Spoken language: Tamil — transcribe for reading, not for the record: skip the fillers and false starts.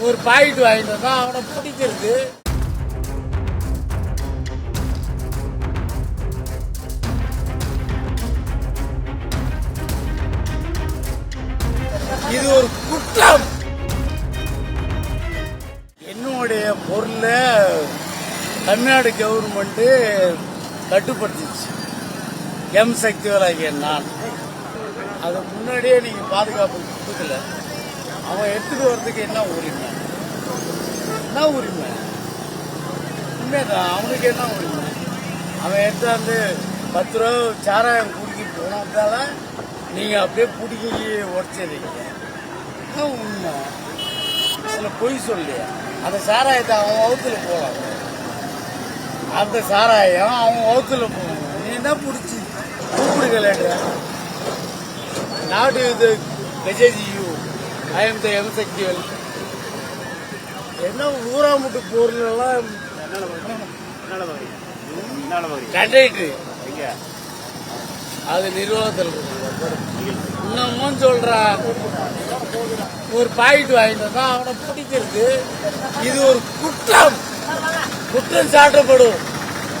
ஒரு பாக்கெட் வாங்கிட்டு வந்தா அவனை பிடிக்கிறது. இது ஒரு குற்றம். என்னுடைய பொருளை தமிழ்நாடு கவர்மெண்ட் கட்டுப்படுத்திச்சு. எம் சக்திவேலாகிய நான் அது முன்னாடியே நீங்க பாதுகாப்பு கொடுக்கல. அவன் எடுத்துட்டு வர்றதுக்கு என்ன உரிமை? என்ன உரிமை? உண்மைதான், அவனுக்கு என்ன உரிமை? அவன் எடுத்தாந்து 10 ரூபா சாராயம் குடிக்கிட்டு போனதால நீங்க அப்படியே பிடிக்கி உடச்சிருக்கீங்க. உண்மை அதில் பொய் சொல்லியா? அந்த சாராயத்தை அவன் வகுத்துல போகலாம். அந்த சாராயம் அவன் வகுத்துல போகணும். நீ என்ன பிடிச்சி கூப்பிடுக்கல? நாடு இது கஜேஜியூ ஐஎம் த எம் சக்திவேல். என்ன ஊராமுட்டு பொருளெல்லாம் கண்டக்டர் அது நிர்வாகத்தில் இன்னமும் சொல்றான். ஒரு பாக்கெட் வாங்கிட்டு வந்தா அவனை பிடிக்கிறது. இது ஒரு குற்றம், குற்றம் சாட்டப்படும்.